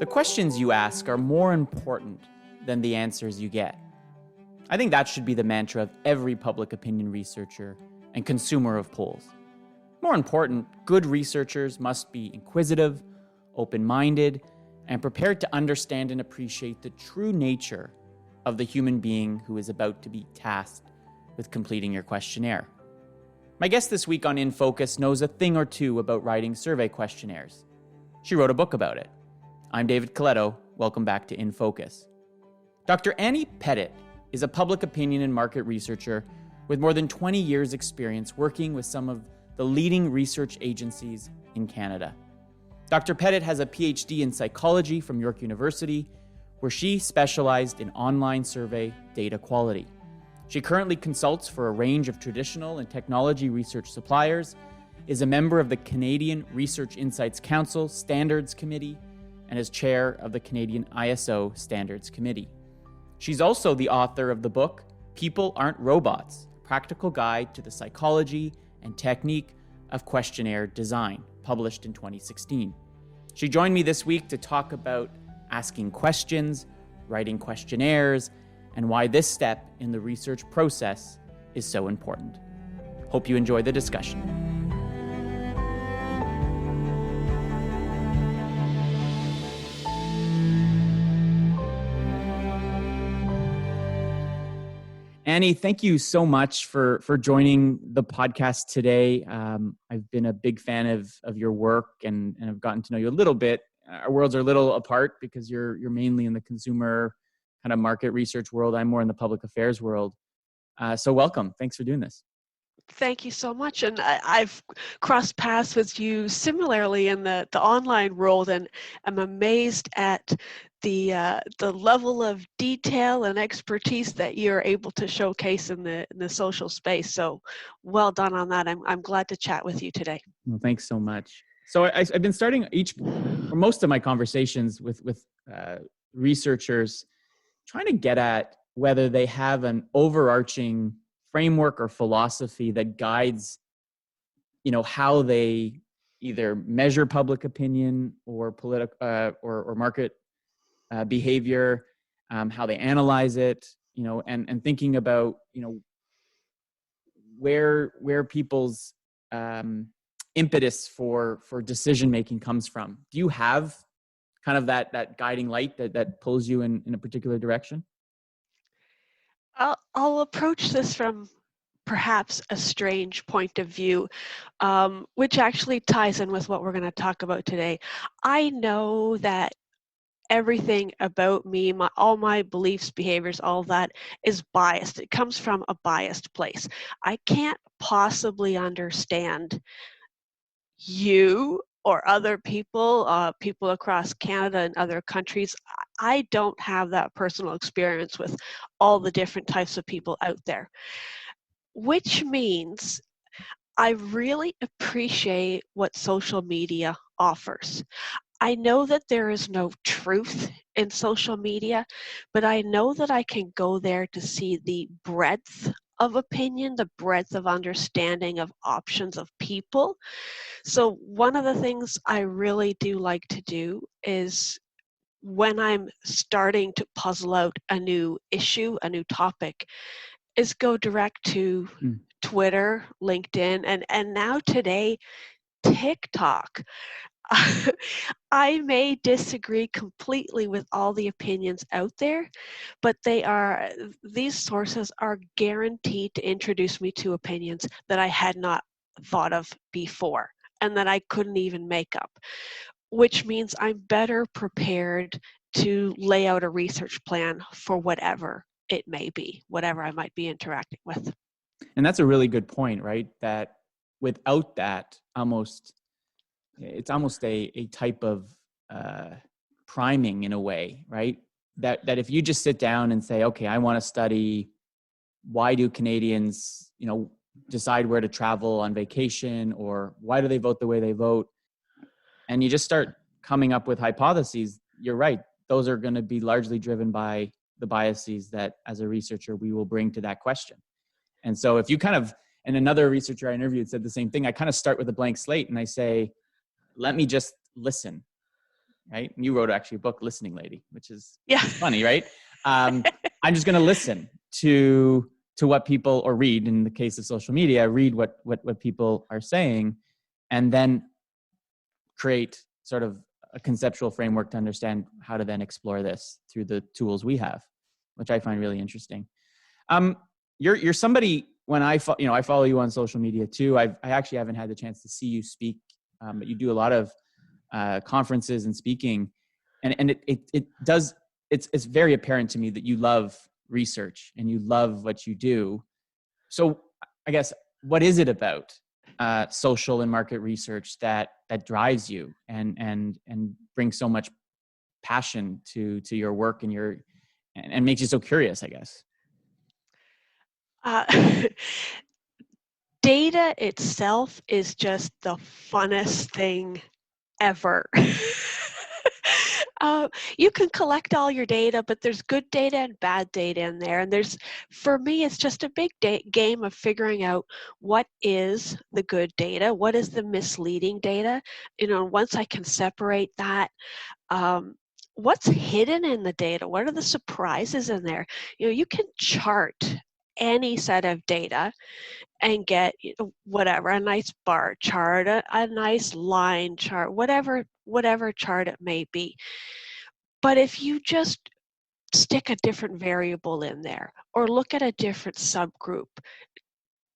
The questions you ask are more important than the answers you get. I think that should be the mantra of every public opinion researcher and consumer of polls. More important, good researchers must be inquisitive, open-minded, and prepared to understand and appreciate the true nature of the human being who is about to be tasked with completing your questionnaire. My guest this week on inFocus knows a thing or two about writing survey questionnaires. She wrote a book about it. I'm David Coletto. Welcome back to inFocus. Dr. Annie Pettit is a public opinion and market researcher with more than 20 years' experience working with some of the leading research agencies in Canada. Dr. Pettit has a PhD in psychology from York University, where she specialized in online survey data quality. She currently consults for a range of traditional and technology research suppliers, is a member of the Canadian Research Insights Council Standards Committee, and is chair of the Canadian ISO Standards Committee. She's also the author of the book, People Aren't Robots, Practical Guide to the Psychology and Technique of Questionnaire Design, published in 2016. She joined me this week to talk about asking questions, writing questionnaires, and why this step in the research process is so important. Hope you enjoy the discussion. Annie, thank you so much for joining the podcast today. I've been a big fan of your work and I've gotten to know you a little bit. Our worlds are a little apart because you're mainly in the consumer kind of market research world. I'm more in the public affairs world. So welcome. Thanks for doing this. Thank you so much. And I've crossed paths with you similarly in the online world, and I'm amazed at the level of detail and expertise that you're able to showcase in the social space. So well done on that. I'm glad to chat with you today. Well, thanks so much. So I've been starting most of my conversations with researchers trying to get at whether they have an overarching framework or philosophy that guides, how they either measure public opinion or political or market behavior, how they analyze it, and thinking about, where people's impetus for decision making comes from. Do you have kind of that guiding light that pulls you in a particular direction? I'll approach this from perhaps a strange point of view, which actually ties in with what we're going to talk about today. I know that everything about me, all my beliefs, behaviors, all that is biased. It comes from a biased place. I can't possibly understand you or other people, people across Canada and other countries. I don't have that personal experience with all the different types of people out there, which means I really appreciate what social media offers. I know that there is no truth in social media, but I know that I can go there to see the breadth of opinion, the breadth of understanding of options of people. So one of the things I really do like to do is when I'm starting to puzzle out a new issue, a new topic, is go direct to Twitter, LinkedIn, and now today, TikTok. I may disagree completely with all the opinions out there, but these sources are guaranteed to introduce me to opinions that I had not thought of before and that I couldn't even make up, which means I'm better prepared to lay out a research plan for whatever it may be, whatever I might be interacting with. And that's a really good point, right? That without that, it's almost a type of priming in a way, right? That if you just sit down and say, okay, I want to study why do Canadians, decide where to travel on vacation, or why do they vote the way they vote, and you just start coming up with hypotheses, you're right. Those are going to be largely driven by the biases that as a researcher we will bring to that question. And so if you and another researcher I interviewed said the same thing, I kind of start with a blank slate and I say, let me just listen. right? And you wrote actually a book, Listening Lady, which is Yeah. funny, right? I'm just going to listen to what people, or read, in the case of social media, read what people are saying, and then create sort of a conceptual framework to understand how to then explore this through the tools we have, which I find really interesting. You're somebody, when I follow you on social media too. I actually haven't had the chance to see you speak, but you do a lot of conferences and speaking, and it's very apparent to me that you love research and you love what you do. So I guess, what is it about social and market research that drives you and brings so much passion to your work and makes you so curious, I guess? Uh, Data itself is just the funnest thing ever. You can collect all your data, but there's good data and bad data in there. And for me, it's just a big game of figuring out what is the good data, what is the misleading data. Once I can separate that, what's hidden in the data, what are the surprises in there? You can chart any set of data and get whatever, a nice bar chart, a nice line chart, whatever chart it may be. But if you just stick a different variable in there or look at a different subgroup,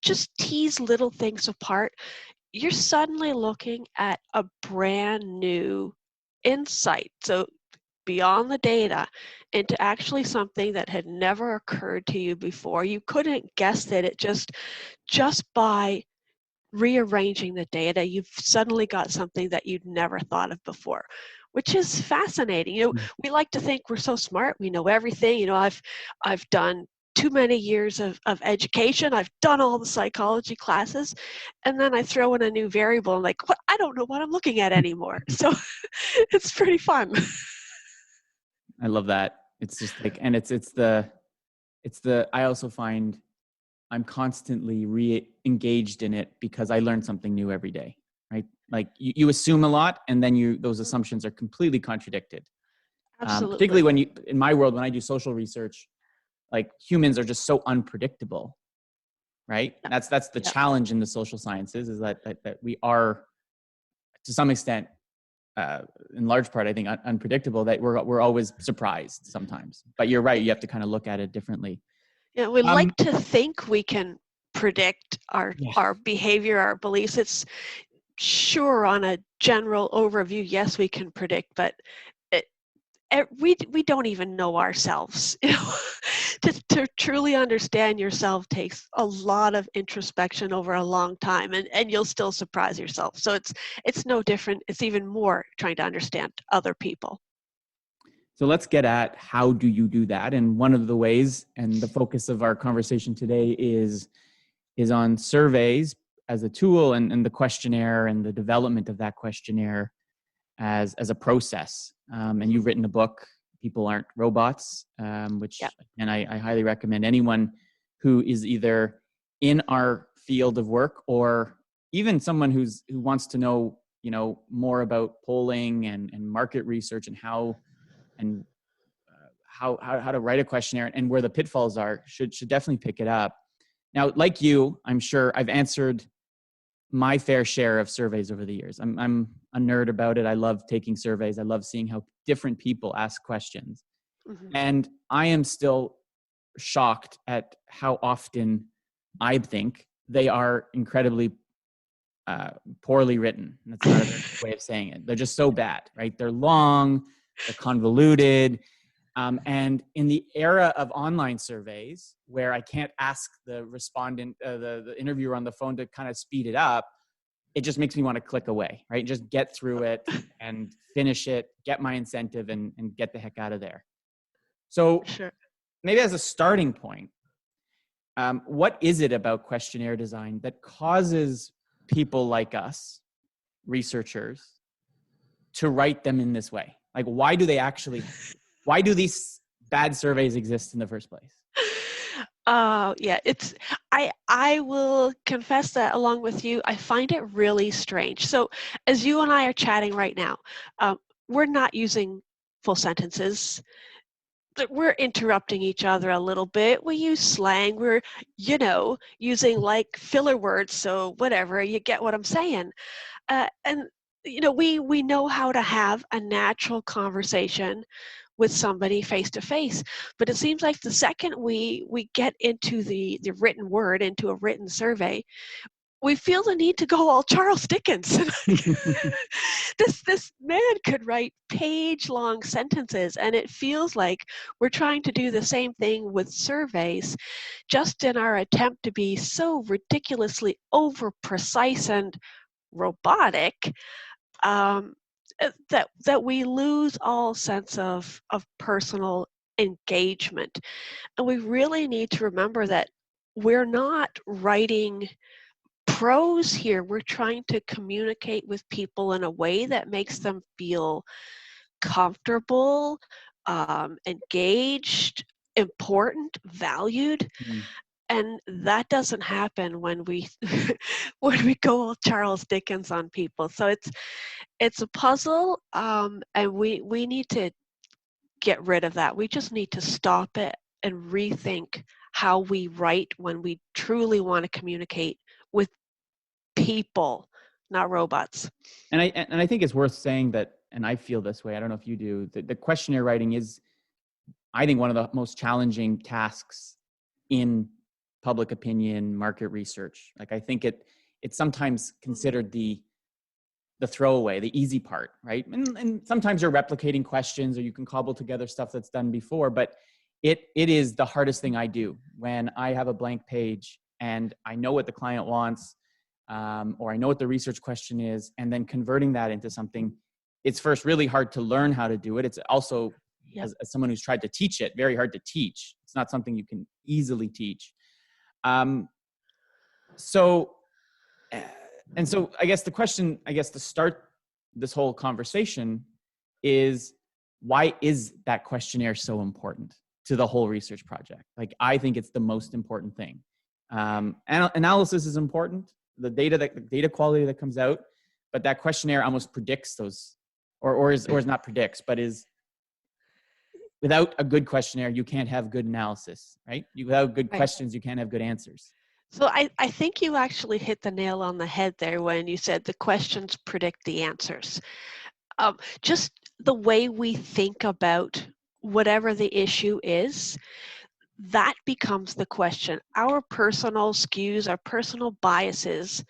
just tease little things apart, you're suddenly looking at a brand new insight. So beyond the data into actually something that had never occurred to you before. You couldn't guess that it just by rearranging the data, you've suddenly got something that you'd never thought of before, which is fascinating. We like to think we're so smart, we know everything. I've done too many years of education, I've done all the psychology classes, and then I throw in a new variable and like, what? I don't know what I'm looking at anymore. So it's pretty fun. I love that. It's just like, and it's the I also find I'm constantly re-engaged in it because I learn something new every day, right? Like you assume a lot, and then those assumptions are completely contradicted. Absolutely. Particularly in my world, when I do social research, like humans are just so unpredictable, right? Yeah. That's the challenge in the social sciences, is that we are, to some extent, in large part, I think, unpredictable, that we're always surprised sometimes. But you're right, you have to kind of look at it differently. Yeah, we like to think we can predict our behavior, our beliefs. It's sure, on a general overview, yes, we can predict, but we don't even know ourselves. To truly understand yourself takes a lot of introspection over a long time, and you'll still surprise yourself. So it's no different. It's even more trying to understand other people. So let's get at, how do you do that? And one of the ways, and the focus of our conversation today is on surveys as a tool, and the questionnaire and the development of that questionnaire as a process. And you've written a book, People Aren't Robots, which, and I highly recommend anyone who is either in our field of work, or even someone who wants to know, more about polling and market research, and how to write a questionnaire and where the pitfalls are, should definitely pick it up. Now, like you, I'm sure I've answered my fair share of surveys over the years. I'm a nerd about it. I love taking surveys. I love seeing how different people ask questions. Mm-hmm. And I am still shocked at how often I think they are incredibly poorly written. That's not a very good way of saying it. They're just so bad, right? They're long, they're convoluted. And in the era of online surveys, where I can't ask the respondent, the interviewer on the phone to kind of speed it up, it just makes me want to click away, right? Just get through it and finish it, get my incentive, and get the heck out of there. So maybe as a starting point, what is it about questionnaire design that causes people like us, researchers, to write them in this way? Like, why do these bad surveys exist in the first place? I will confess that, along with you, I find it really strange. So as you and I are chatting right now, we're not using full sentences. We're interrupting each other a little bit. We use slang. We're, using like filler words. So whatever, you get what I'm saying. And we know how to have a natural conversation with somebody face to face. But it seems like the second we get into the written word, into a written survey, we feel the need to go all Charles Dickens. This man could write page-long sentences, and it feels like we're trying to do the same thing with surveys, just in our attempt to be so ridiculously over-precise and robotic, that we lose all sense of personal engagement. And we really need to remember that we're not writing prose here. We're trying to communicate with people in a way that makes them feel comfortable, engaged, important, valued. Mm. And that doesn't happen when we when we go all Charles Dickens on people. So it's a puzzle, and we need to get rid of that. We just need to stop it and rethink how we write when we truly want to communicate with people, not robots. And I think it's worth saying that, and I feel this way, I don't know if you do, that the questionnaire writing is, I think, one of the most challenging tasks in public opinion market research. Like, I think it's sometimes considered the throwaway, the easy part, right? And sometimes you're replicating questions, or you can cobble together stuff that's done before, but it is the hardest thing I do when I have a blank page and I know what the client wants, or I know what the research question is, and then converting that into something. It's first really hard to learn how to do it. It's also, as someone who's tried to teach it, very hard to teach. It's not something you can easily teach. So I guess the question, to start this whole conversation is, why is that questionnaire so important to the whole research project? Like, I think it's the most important thing. Analysis is important, the data quality that comes out, but that questionnaire almost predicts those, or is not predicts, but is, without a good questionnaire, you can't have good analysis, right? Without good questions, you can't have good answers. So I think you actually hit the nail on the head there when you said the questions predict the answers. Just the way we think about whatever the issue is, that becomes the question. Our personal skews, our personal biases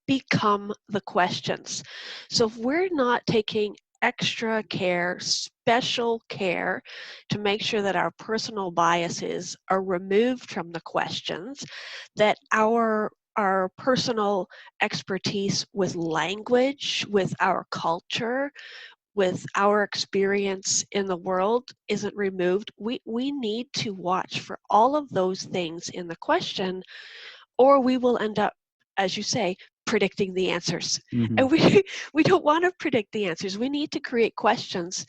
become the questions. So if we're not taking extra care, special care to make sure that our personal biases are removed from the questions, that our personal expertise with language, with our culture, with our experience in the world isn't removed, we need to watch for all of those things in the question, or we will end up, as you say, predicting the answers. Mm-hmm. And we don't want to predict the answers. We need to create questions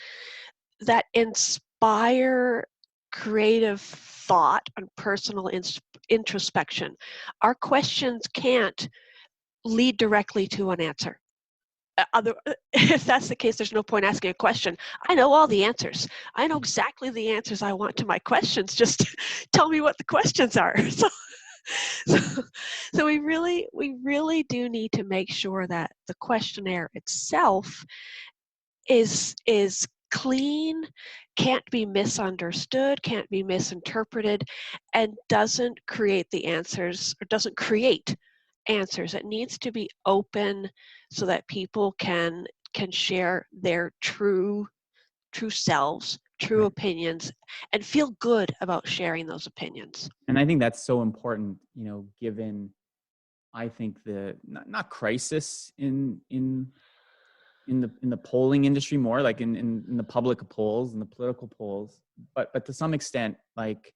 that inspire creative thought and personal introspection. Our questions can't lead directly to an answer. If that's the case, there's no point asking a question. I know all the answers. I know exactly the answers I want to my questions. Just tell me what the questions are. So we really do need to make sure that the questionnaire itself is clean, can't be misunderstood, can't be misinterpreted, and doesn't create the answers, or doesn't create answers. It needs to be open so that people can share their true selves, true opinions, and feel good about sharing those opinions. And I think that's so important, given, I think, the not crisis in the polling industry, more like in the public polls and the political polls, but to some extent, like,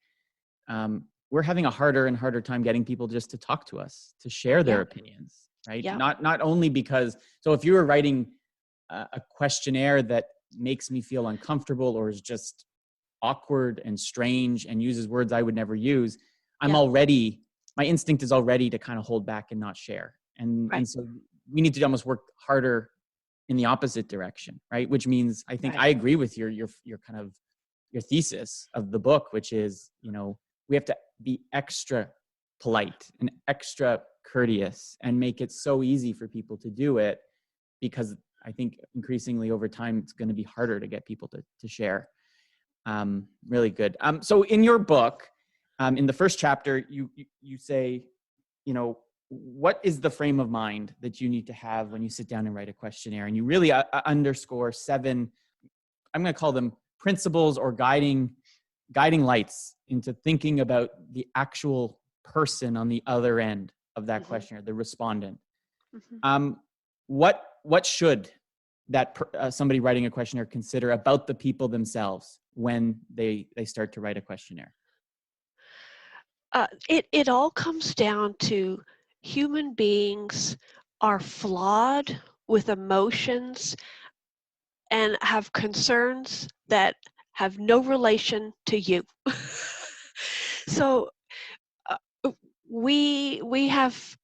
we're having a harder and harder time getting people just to talk to us, to share their opinions, right? Not only because, so if you were writing a questionnaire that makes me feel uncomfortable, or is just awkward and strange and uses words I would never use, my instinct is already to kind of hold back and not share. And so we need to almost work harder in the opposite direction, right? Which means I think Right. I agree with your kind of your thesis of the book, which is, we have to be extra polite and extra courteous and make it so easy for people to do it, because I think increasingly over time it's going to be harder to get people to share. Really good. So in your book, in the first chapter, you say, what is the frame of mind that you need to have when you sit down and write a questionnaire? And you really underscore 7, I'm going to call them principles or guiding lights into thinking about the actual person on the other end of that questionnaire, the respondent. What should that somebody writing a questionnaire consider about the people themselves when they start to write a questionnaire? It all comes down to human beings are flawed with emotions and have concerns that have no relation to you. So we have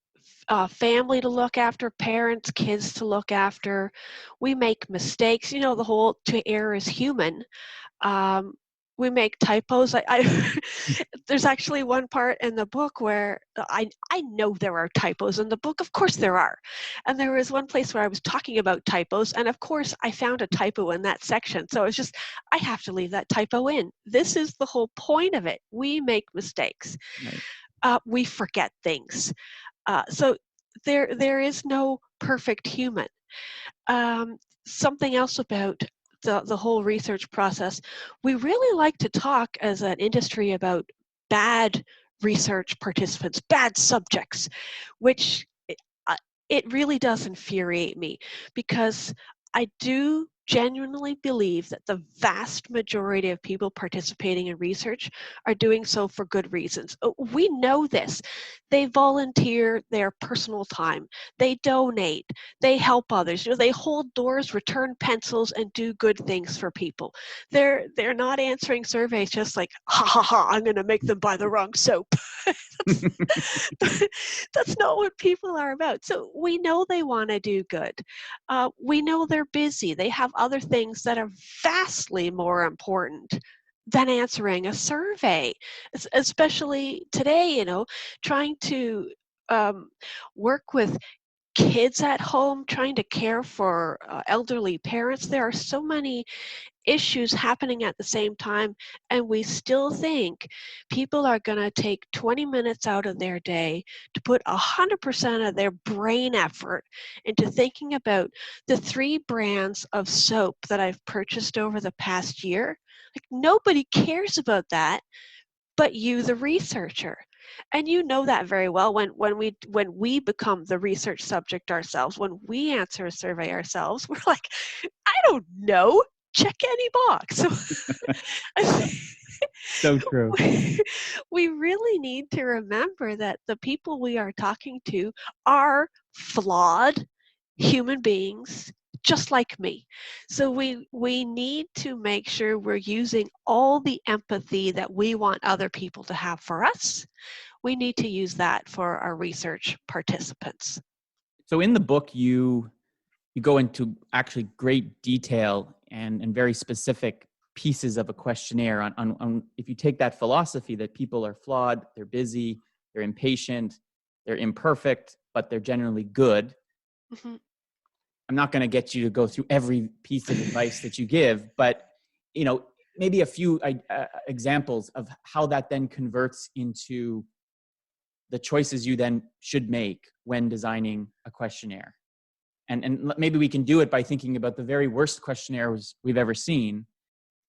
family to look after, parents, kids to look after. We make mistakes. The whole to err is human. We make typos. There's actually one part in the book where I know there are typos in the book. Of course there are. And there was one place where I was talking about typos, and of course I found a typo in that section. So it's just, I have to leave that typo in. This is the whole point of it. We make mistakes. Right. We forget things. So there is no perfect human. Something else about the whole research process, we really like to talk as an industry about bad research participants, bad subjects, which it really does infuriate me, because I do genuinely believe that the vast majority of people participating in research are doing so for good reasons. We know this. They volunteer their personal time. They donate. They help others. They hold doors, return pencils, and do good things for people. They're not answering surveys just like, ha ha ha, I'm going to make them buy the wrong soap. That's not what people are about. So we know they want to do good. We know they're busy. They have other things that are vastly more important than answering a survey, especially today, trying to work with kids at home, trying to care for elderly parents. There are so many issues happening at the same time, and we still think people are going to take 20 minutes out of their day to put 100% of their brain effort into thinking about the 3 brands of soap that I've purchased over the past year. Like, nobody cares about that but you, the researcher. And you know that very well when we become the research subject ourselves, when we answer a survey ourselves, we're like, I don't know, check any box. So true. We really need to remember that the people we are talking to are flawed human beings just like me. So we need to make sure we're using all the empathy that we want other people to have for us. We need to use that for our research participants. So in the book, you go into actually great detail and very specific pieces of a questionnaire on if you take that philosophy that people are flawed, they're busy, they're impatient, they're imperfect, but they're generally good. Mm-hmm. I'm not going to get you to go through every piece of advice that you give, but maybe a few examples of how that then converts into the choices you then should make when designing a questionnaire. And maybe we can do it by thinking about the very worst questionnaires we've ever seen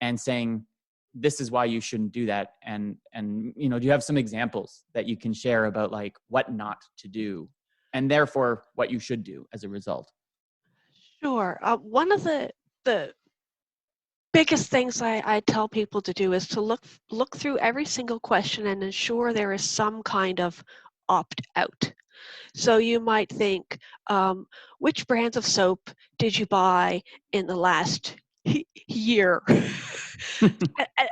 and saying, this is why you shouldn't do that. And do you have some examples that you can share about like what not to do and therefore what you should do as a result? Sure. One of the biggest things I tell people to do is to look through every single question and ensure there is some kind of opt-out. So you might think, which brands of soap did you buy in the last year?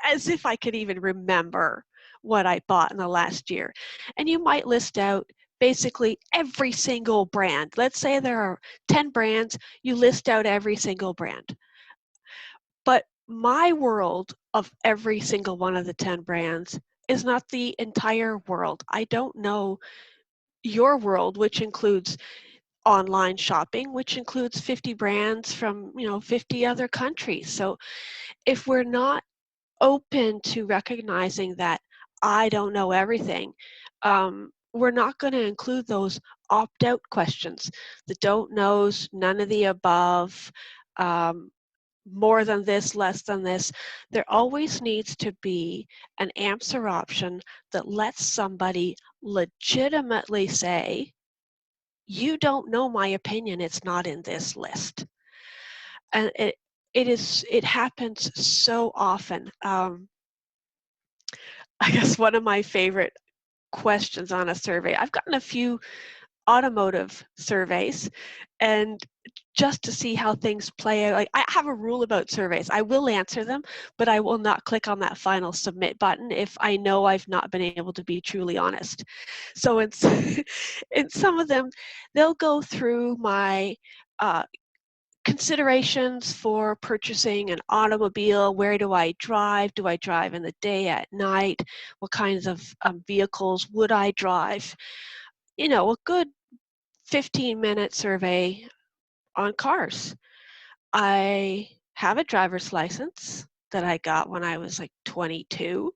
As if I could even remember what I bought in the last year. And you might list out basically every single brand. Let's say there are 10 brands, you list out every single brand. But my world of every single one of the 10 brands is not the entire world. I don't know your world, which includes online shopping, which includes 50 brands from 50 other countries. So if we're not open to recognizing that I don't know everything, we're not going to include those opt-out questions, the don't knows, none of the above, more than this, less than this. There always needs to be an answer option that lets somebody legitimately say, you don't know my opinion, it's not in this list. And it happens so often. I guess one of my favorite questions on a survey, I've gotten a few automotive surveys, and just to see how things play out, like I have a rule about surveys. I will answer them, but I will not click on that final submit button if I know I've not been able to be truly honest. So it's in some of them, they'll go through my considerations for purchasing an automobile. Where do I drive? Do I drive in the day, at night? What kinds of vehicles would I drive? A good 15-minute survey on cars. I have a driver's license that I got when I was like 22.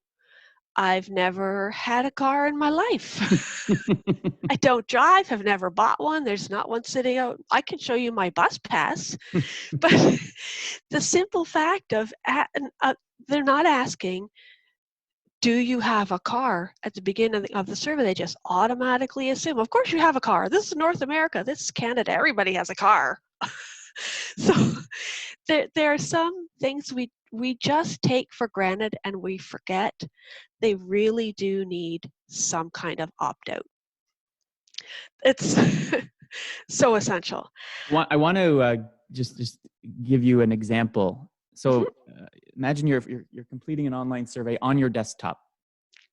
I've never had a car in my life. I don't drive, have never bought one. There's not one sitting out. I can show you my bus pass. But the simple fact of they're not asking, do you have a car at the beginning of the survey? They just automatically assume, of course you have a car. This is North America. This is Canada. Everybody has a car. So there are some things we just take for granted and we forget. They really do need some kind of opt-out. It's so essential. I want to just give you an example. So imagine you're completing an online survey on your desktop.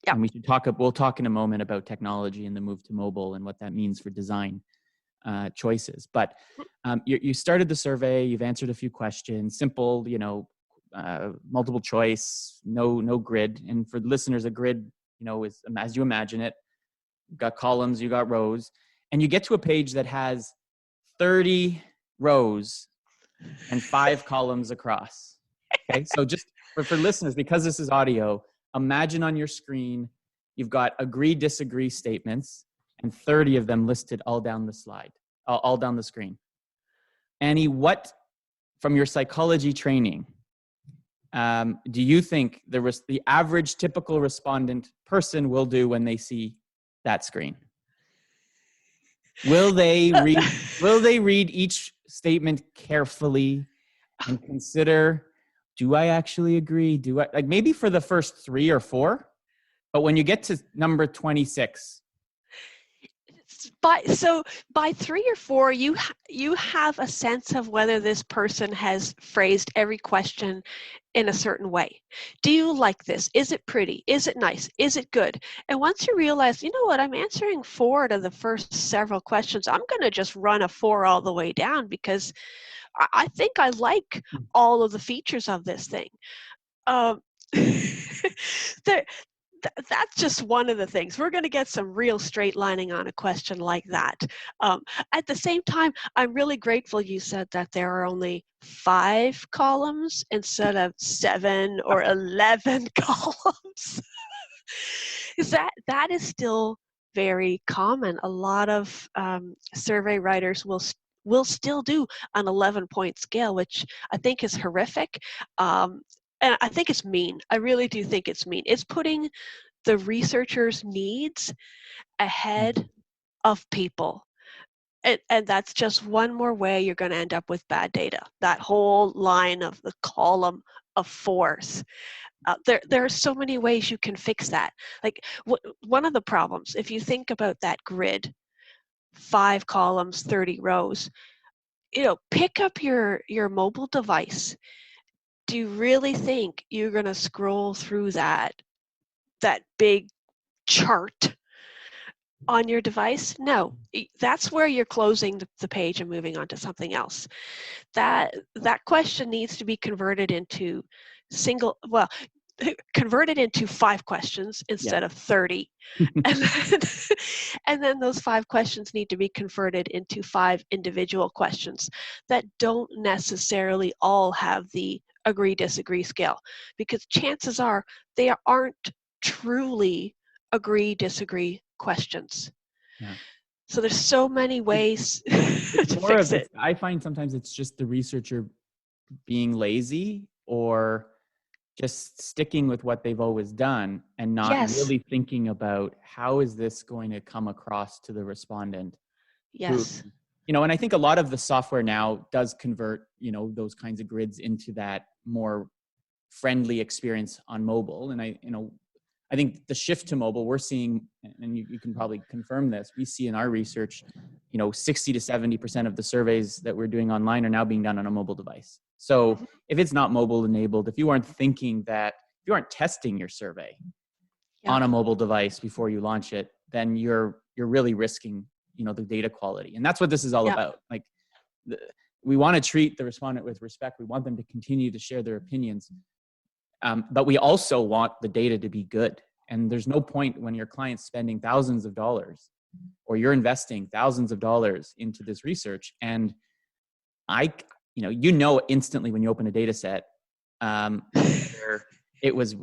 Yeah. And we'll talk in a moment about technology and the move to mobile and what that means for design choices. But you started the survey, you've answered a few questions, simple, multiple choice, no grid. And for the listeners, a grid, is as you imagine it. You've got columns, you got rows, and you get to a page that has 30 rows and 5 columns across. Okay, so just for listeners, because this is audio, imagine on your screen, you've got agree, disagree statements and 30 of them listed all down the slide, all down the screen. Annie, what, from your psychology training, do you think the average typical respondent person will do when they see that screen? Will they read each statement carefully and consider, do I actually agree? Do I, like, maybe for the first 3 or 4, but when you get to number 26, by 3 or 4, you have a sense of whether this person has phrased every question in a certain way. Do you like this? Is it pretty? Is it nice? Is it good? And once you realize, you know what, I'm answering 4 to the first several questions, I'm going to just run a 4 all the way down because I think I like all of the features of this thing. That's just one of the things. We're going to get some real straight lining on a question like that. At the same time, I'm really grateful you said that there are only 5 columns instead of 7 or 11 columns. that is still very common. A lot of survey writers will still do an 11-point scale, which I think is horrific. And I think it's mean. I really do think it's mean. It's putting the researchers' needs ahead of people. And that's just one more way you're going to end up with bad data. That whole line of the column of 4s. There are so many ways you can fix that. Like one of the problems, if you think about that grid, 5 columns, 30 rows, pick up your mobile device. Do you really think you're going to scroll through that big chart on your device? No. That's where you're closing the page and moving on to something else. That question needs to be converted into converted into 5 questions instead of 30. And then, and then those 5 questions need to be converted into 5 individual questions that don't necessarily all have the agree-disagree scale, because chances are they aren't truly agree-disagree questions. Yeah. So there's so many ways to More fix of it. I find sometimes it's just the researcher being lazy or just sticking with what they've always done and not Yes, really thinking about how is this going to come across to the respondent who, yes, and I think a lot of the software now does convert, those kinds of grids into that more friendly experience on mobile. And I think the shift to mobile we're seeing, and you can probably confirm this, we see in our research, 60 to 70% of the surveys that we're doing online are now being done on a mobile device. So mhm, if it's not mobile enabled, if you aren't testing your survey yeah, on a mobile device before you launch it, then you're really risking, the data quality. And that's what this is all yeah, about. Like, we want to treat the respondent with respect. We want them to continue to share their opinions. But we also want the data to be good. And there's no point when your client's spending thousands of dollars or you're investing thousands of dollars into this research. And instantly when you open a data set, whether it was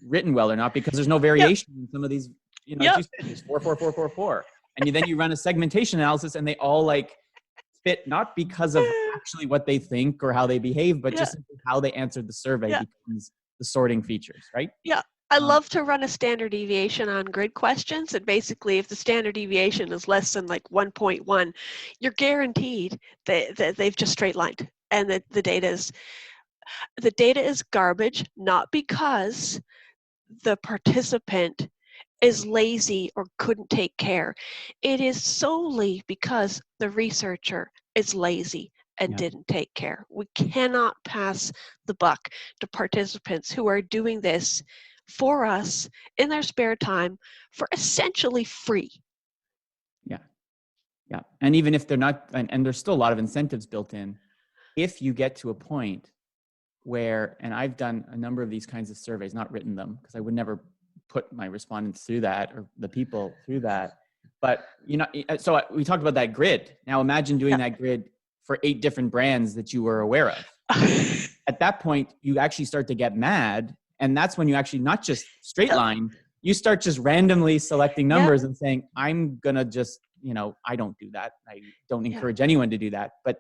written well or not, because there's no yep, variation in some of these, as yep, you said, there's 4, 4, 4, 4, 4. And then you run a segmentation analysis and they all like fit, not because of actually what they think or how they behave, but yeah, just how they answered the survey yeah. becomes the sorting features, right? Yeah, I Um, love to run a standard deviation on grid questions. And basically, if the standard deviation is less than like 1.1, you're guaranteed that they've just straight lined, and that the data is garbage, not because the participant is lazy or couldn't take care. It is solely because the researcher is lazy and yeah, didn't take care. We cannot pass the buck to participants who are doing this for us in their spare time for essentially free. yeah, yeah. And even if they're not, and there's still a lot of incentives built in, if you get to a point where, and I've done a number of these kinds of surveys, not written them, because I would never put my respondents through that or the people through that. But, so we talked about that grid. Now imagine doing that grid for 8 different brands that you were aware of. At that point, you actually start to get mad. And that's when you actually not just straight line, you start just randomly selecting Yeah, numbers and saying, I'm going to just, I don't do that. I don't yeah, encourage anyone to do that. But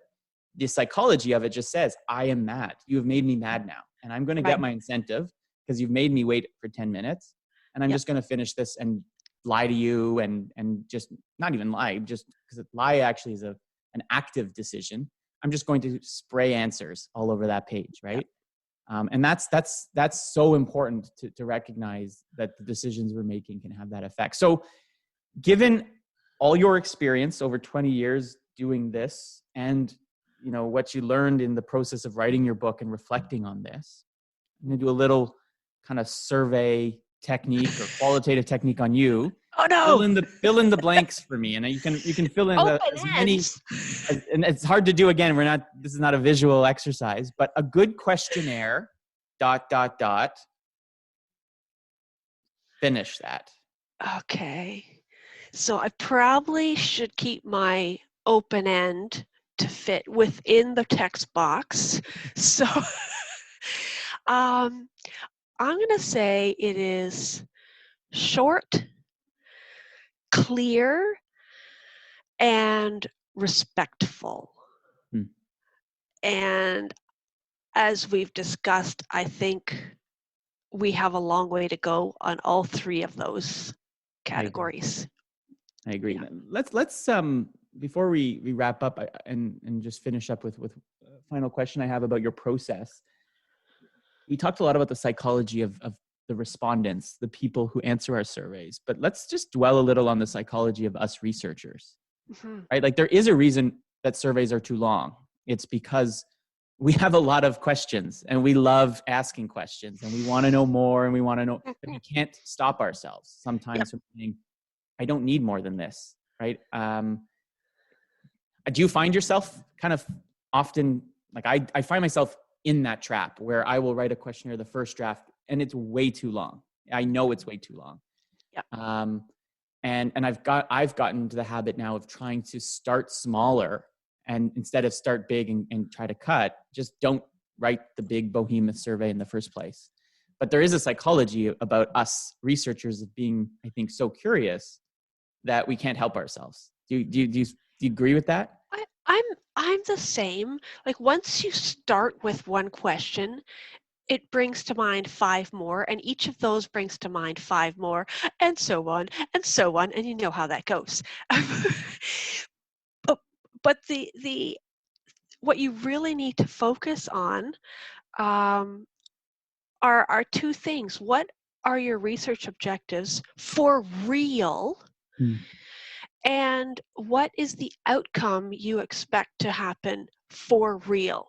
the psychology of it just says, I am mad. You have made me mad now. And I'm going to get right. my incentive because you've made me wait for 10 minutes. And I'm Yep, just going to finish this and lie to you and just not even lie, just because lie actually is an active decision. I'm just going to spray answers all over that page, yep. right? And that's so important to recognize that the decisions we're making can have that effect. So given all your experience over 20 years doing this and what you learned in the process of writing your book and reflecting on this, I'm going to do a little kind of survey technique or qualitative technique on you. Oh Fill no! in the blanks for me, and you can fill in Open as many. ends! And it's hard to do. Again, this is not a visual exercise, but a good questionnaire. ... Finish that. Okay. So I probably should keep my open end to fit within the text box. So I'm going to say it is short, clear, and respectful. Hmm. And as we've discussed, I think we have a long way to go on all 3 of those categories. I agree. Yeah. Let's before we wrap up and just finish up with a final question I have about your process. We talked a lot about the psychology of the respondents, the people who answer our surveys, but let's just dwell a little on the psychology of us researchers, Mm-hmm. right? Like there is a reason that surveys are too long. It's because we have a lot of questions and we love asking questions and we want to know more and we want to know, but we can't stop ourselves Yep. sometimes from saying, I don't need more than this, right? Do you find yourself kind of often, like I find myself in that trap where I will write a questionnaire, the first draft, and it's way too long. I know it's way too long. Yeah. And I've gotten into the habit now of trying to start smaller, and instead of start big and try to cut, just don't write the big behemoth survey in the first place. But there is a psychology about us researchers of being, I think, so curious that we can't help ourselves. Do you agree with that? I'm the same. Like once you start with one question, it brings to mind 5 more, and each of those brings to mind 5 more, and so on, and you know how that goes. but the what you really need to focus on are 2 things. What are your research objectives for real? Mm. And what is the outcome you expect to happen for real?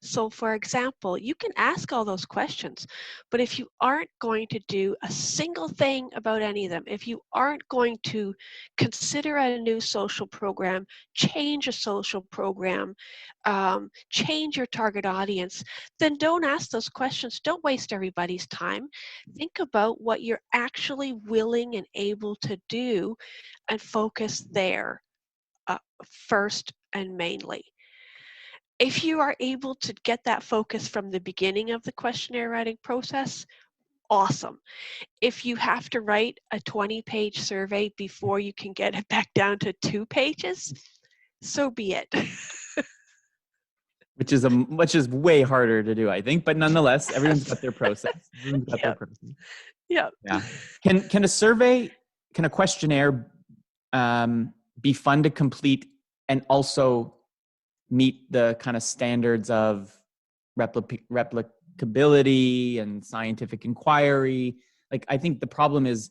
So for example, you can ask all those questions, but if you aren't going to do a single thing about any of them, if you aren't going to consider a new social program, change a social program, change your target audience, then don't ask those questions. Don't waste everybody's time. Think about what you're actually willing and able to do and focus there first and mainly. If you are able to get that focus from the beginning of the questionnaire writing process, awesome. If you have to write a 20-page survey before you can get it back down to 2 pages, so be it. Which is way harder to do, I think. But nonetheless, everyone's got their process. Everyone's got their Yeah. process. Yeah. Yeah. Can a questionnaire be fun to complete and also meet the kind of standards of replicability and scientific inquiry? Like, I think the problem is,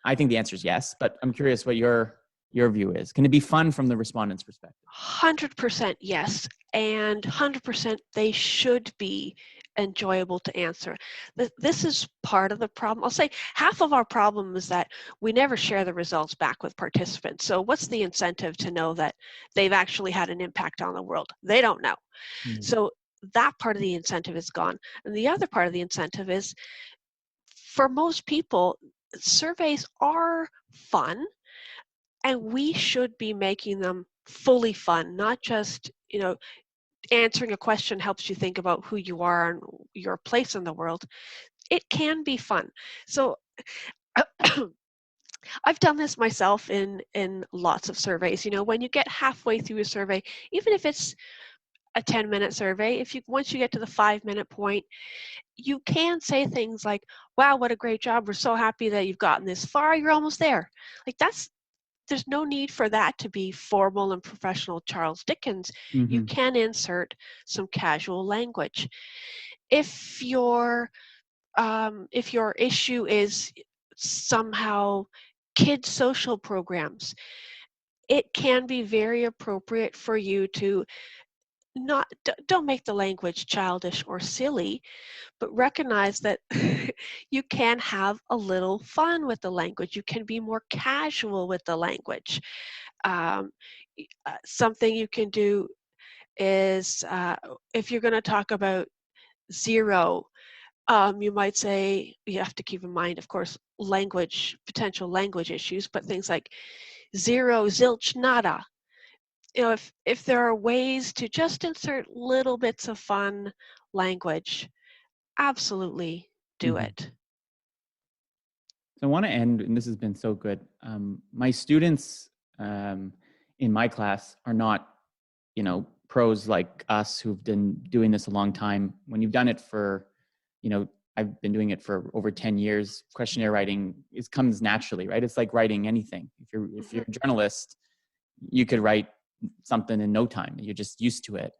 I think the answer is yes, but I'm curious what your view is. Can it be fun from the respondent's perspective? 100% yes, and 100% they should be enjoyable to answer. This is part of the problem. I'll say half of our problem is that we never share the results back with participants. So what's the incentive to know that they've actually had an impact on the world? They don't know. Mm. So that part of the incentive is gone. And the other part of the incentive is, for most people, surveys are fun, and we should be making them fully fun, not just, answering a question helps you think about who you are and your place in the world. It can be fun. So I've done this myself in lots of surveys. When you get halfway through a survey, even if it's a 10-minute survey, once you get to the 5-minute point, you can say things like, wow, what a great job. We're so happy that you've gotten this far. You're almost there. Like there's no need for that to be formal and professional Charles Dickens. Mm-hmm. You can insert some casual language. If your issue is somehow kids' social programs, it can be very appropriate for you to don't make the language childish or silly, but recognize that you can have a little fun with the language. You can be more casual with the language. Something you can do is, if you're going to talk about 0, you might say, you have to keep in mind, of course, potential language issues, but things like 0, zilch, nada. If there are ways to just insert little bits of fun language, absolutely do Mm-hmm. it. So I want to end, and this has been so good. My students in my class are not, pros like us who've been doing this a long time. When you've done it for, I've been doing it for over 10 years. Questionnaire writing comes naturally, right? It's like writing anything. If you're a journalist, you could write something in no time. You're just used to it.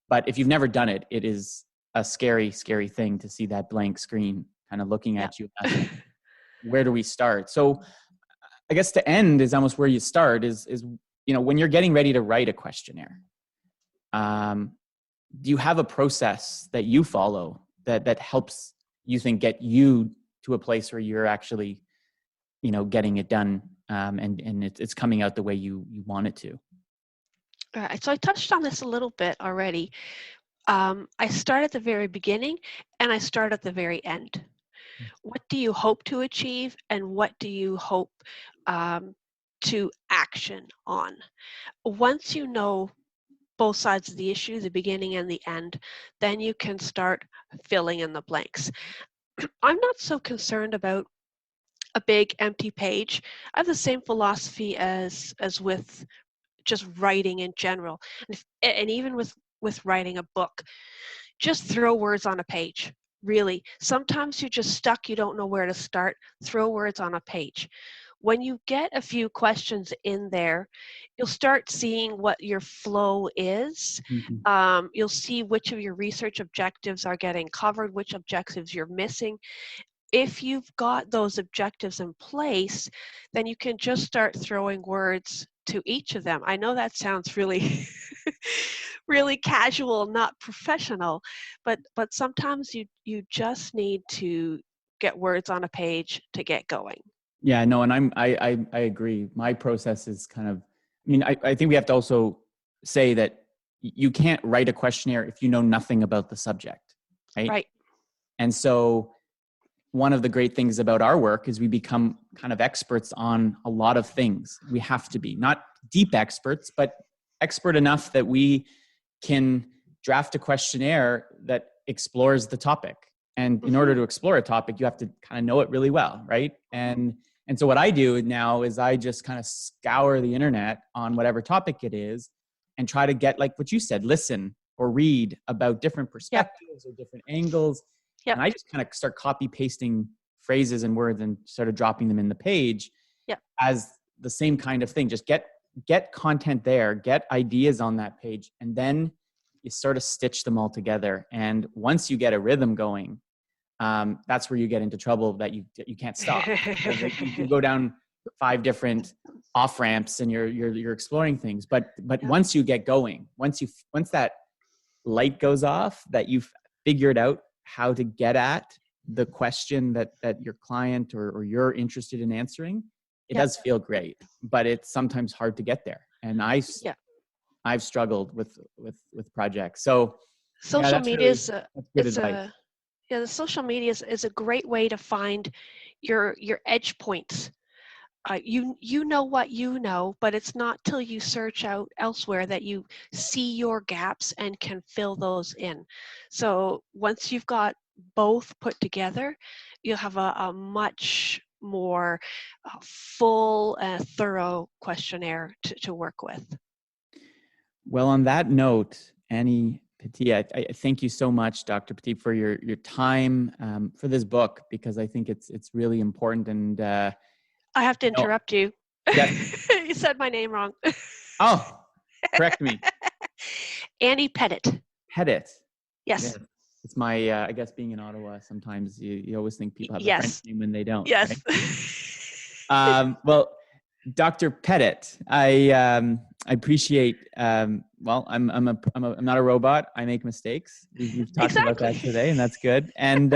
But if you've never done it, it is a scary, scary thing to see that blank screen kind of looking at you. Where do we start? So I guess to end is almost where you start is when you're getting ready to write a questionnaire, do you have a process that you follow that helps you think get you to a place where you're actually, getting it done and it's coming out the way you want it to. All right, so I touched on this a little bit already. I start at the very beginning and I start at the very end. What do you hope to achieve, and what do you hope to action on? Once you know both sides of the issue, the beginning and the end, then you can start filling in the blanks. I'm not so concerned about a big empty page. I have the same philosophy as with just writing in general, and even with writing a book. Just throw words on a page. Really, sometimes you're just stuck, you don't know where to start. Throw words on a page. When you get a few questions in there, you'll start seeing what your flow is. You'll see which of your research objectives are getting covered, which objectives you're missing. If you've got those objectives in place, then you can just start throwing words to each of them. I know that sounds really really casual, not professional, but sometimes you just need to get words on a page to get going. Yeah, no, and I agree. My process is kind of, I mean, I think we have to also say that you can't write a questionnaire if you know nothing about the subject, right? Right. And so one of the great things about our work is we become kind of experts on a lot of things. We have to be, not deep experts, but expert enough that we can draft a questionnaire that explores the topic. And in order to explore a topic, you have to kind of know it really well, right? And so what I do now is I just kind of scour the internet on whatever topic it is and try to get, like what you said, listen or read about different perspectives or different angles. And I just kind of start copy pasting phrases and words and started dropping them in the page as the same kind of thing. Just get content there, get ideas on that page, and then you sort of stitch them all together. And once you get a rhythm going, that's where you get into trouble that you can't stop. You go down 5 different off ramps and you're exploring things. But once you get going, once that light goes off, that you've figured out how to get at the question that your client or you're interested in answering, it does feel great, but it's sometimes hard to get there. And I've struggled with projects. So social media is good advice. The social media is a great way to find your edge points. You know what you know, but it's not till you search out elsewhere that you see your gaps and can fill those in. So once you've got both put together, you'll have a much more full, thorough questionnaire to work with. Well, on that note, Annie Pettit, I thank you so much, Dr. Pettit, for your time for this book, because I think it's really important. And I have to interrupt you. Yes. You said my name wrong. Oh, correct me. Annie Pettit. Pettit. Yes. It's my, I guess being in Ottawa, sometimes you always think people have a French name when they don't. Yes. Right? Well, Dr. Pettit, I appreciate, well, I'm not a robot. I make mistakes. We've talked about that today, and that's good. And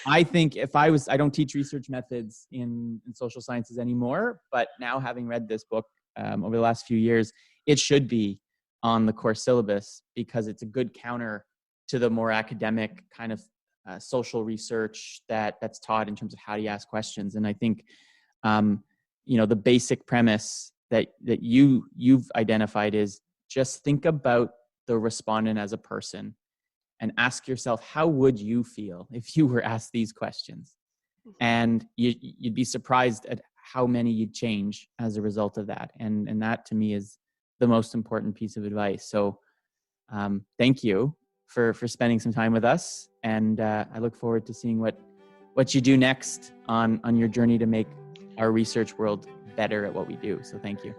I think I don't teach research methods in social sciences anymore, but now having read this book over the last few years, it should be on the course syllabus, because it's a good counter to the more academic kind of social research that's taught in terms of how do you ask questions. And I think, the basic premise that you've identified is just think about the respondent as a person and ask yourself, how would you feel if you were asked these questions? And you'd be surprised at how many you'd change as a result of that. And that to me is the most important piece of advice. So thank you for spending some time with us. And I look forward to seeing what you do next on your journey to make our research world better at what we do. So thank you.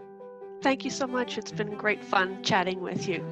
Thank you so much. It's been great fun chatting with you.